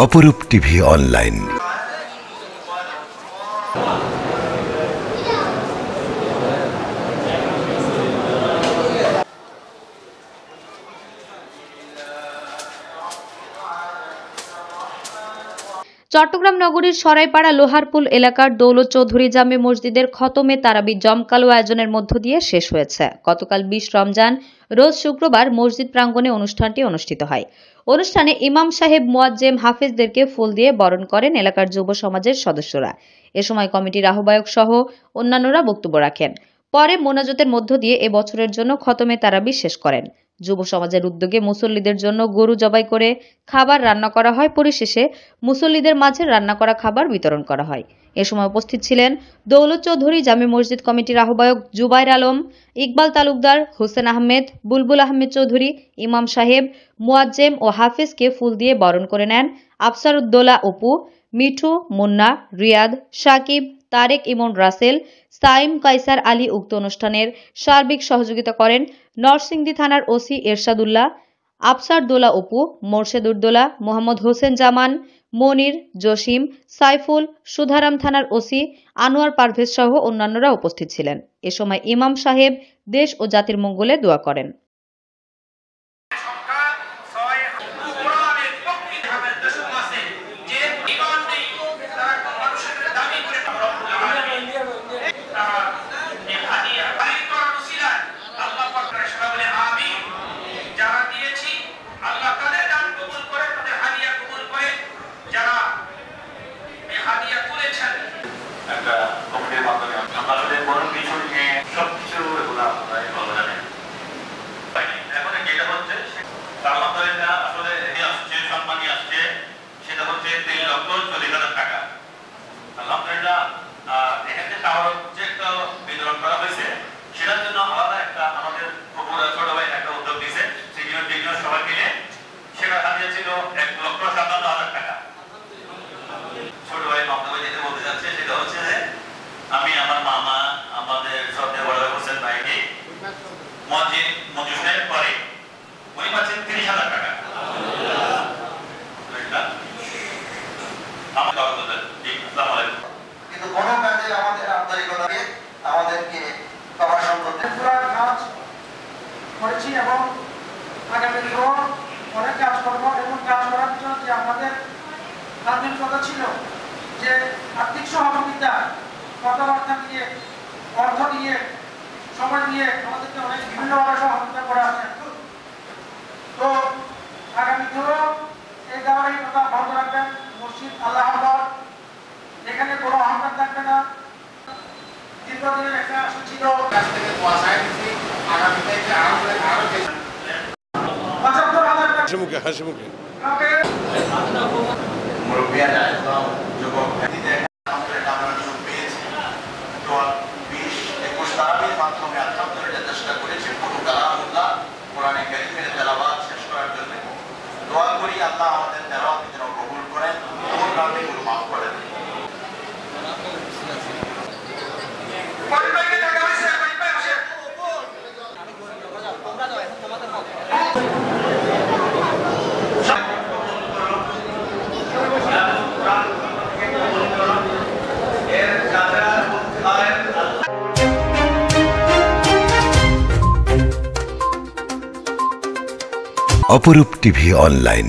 অপরূপ TV online. Chittagong নগরীর সরাইপাড়া লোহারপুল এলাকার দৌলত চৌধুরী জামে মসজিদের খতমে তারাবি জমকালো আয়োজনের মধ্য দিয়ে শেষ হয়েছে। গতকাল 20 রমজান রোজ শুক্রবার মসজিদ প্রাঙ্গণে অনুষ্ঠানটি অনুষ্ঠিত হয়। অনুষ্ঠানে ইমাম সাহেব মুয়াজ্জেম হাফেজদেরকে ফুল দিয়ে বরণ করেন এলাকার যুব সমাজের সদস্যরা। এ সময় কমিটির আহ্বায়ক সহ অন্যান্যরা বক্তব্য রাখেন। পরে মোনাজাতের মধ্য দিয়ে এ বছরের জন্য খতমে তারাবি শেষ করেন। যুব সমাজের উদ্যোগে মুসল্লিদের জন্য গরু জবাই করে খাবার রান্না করা হয়। পরিশেষে মুসল্লিদের মাঝে রান্না করা খাবার বিতরণ করা হয়। এ সময় উপস্থিত ছিলেন দৌলত চৌধুরী জামে মসজিদ কমিটির আহ্বায়ক জুবাইর আলম, ইকবাল তালুকদার, হোসেন আহমেদ, বুলবুল আহমেদ চৌধুরী, ইমাম সাহেব, মুয়াজ্জেম ও হাফেজকে ফুল দিয়ে বরণ করে নেন আফসারউদ্দৌলা অপু, মিঠু, মুন্না, রিয়াদ, সাকিব, তারেক ইমন রাসেল, সাইম কাইসার আলী। উক্ত অনুষ্ঠানের সার্বিক সহযোগিতা করেন নরসিংদী থানার ওসি এরশাদুল্লাহ, আফসারউদ্দৌলা অপু, মোর্শেদউদ্দৌলা, মোহাম্মদ হোসেন জামান, মনির, জসিম, সাইফুল, সুধারাম থানার ওসি আনোয়ার পারভেজ সহ অন্যান্যরা উপস্থিত ছিলেন। এ সময় ইমাম সাহেব দেশ ও জাতির মঙ্গলে দোয়া করেন। এবং আগামী দিনেও অনেক কাজ করবো এবং কাজ করার জন্য যে আমাদের কথা ছিল যে আর্থিক সহযোগিতা, কথাবার্তা নিয়ে, অর্থ নিয়ে, সময় নিয়ে আমাদেরকে অনেক বিভিন্নভাবে সহযোগিতা করা আছে। তো আগামী দিনেও এই ধারাবাহিকতা বন্ধ রাখবেন। মসজিদ আল্লাহ এখানে কোনো অহংকার থাকবে না। দীর্ঘদিনের একটা আশা ছিল কাছ থেকে আগামী থেকে আরো হাসি মুখে চেষ্টা করেছে কালামুল্লাহ কোরআনে কারীমের তেলাওয়াত শেষ করার জন্য। দোয়া করি আল্লাহ আমাদের তেলাওয়াত যেন কবুল করেন, গুলো মাফ করেন। অপরূপ টিভি অনলাইন।